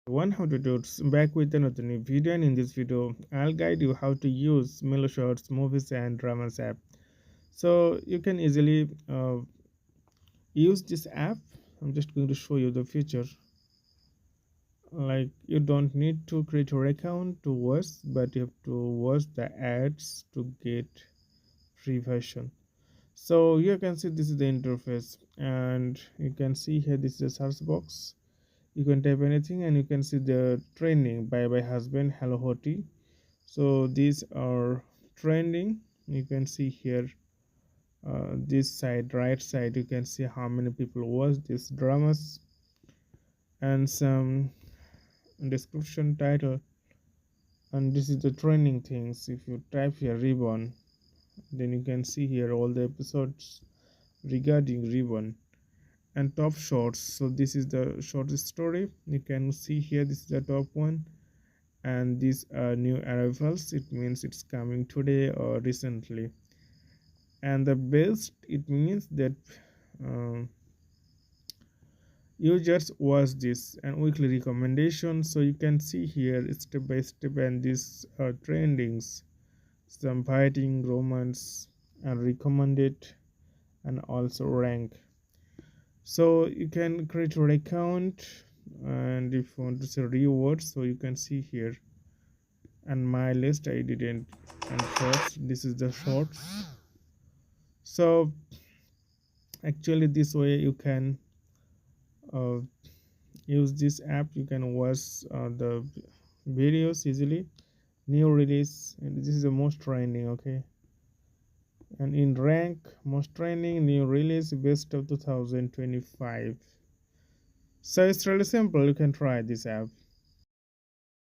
One how to do it's back with another new video, and in this video I'll guide you how to use Meloshort's movies and dramas app. So you can easily use this app. I'm just going to show you the feature. Like, you don't need to create your account to watch, but you have to watch the ads to get free version. So you can see this is the interface, and you can see here this is a search box. You can type anything, and you can see the trending by husband hello hoti. So these are trending. You can see here, this side, right side, you can see how many people watch these dramas, and some description title. And this is the trending things. If you type here ribbon, then you can see here all the episodes regarding ribbon. And top shorts, so this is the short story. You can see here this is the top one. And these are new arrivals, it means it's coming today or recently. And the best, it means that uh, users watch this. And weekly recommendations, so you can see here step by step, and these are trendings, some fighting, romance, and recommended, and also rank. So you can create your account, and if you want to say rewards, so you can see here. And my list I didn't. And shorts, this is the shorts. So actually this way you can uh, use this app. You can watch the videos easily. New release, and this is the most trending. Okay, and in rank, most trending, new release, best of 2025. So it's really simple. You can try this app.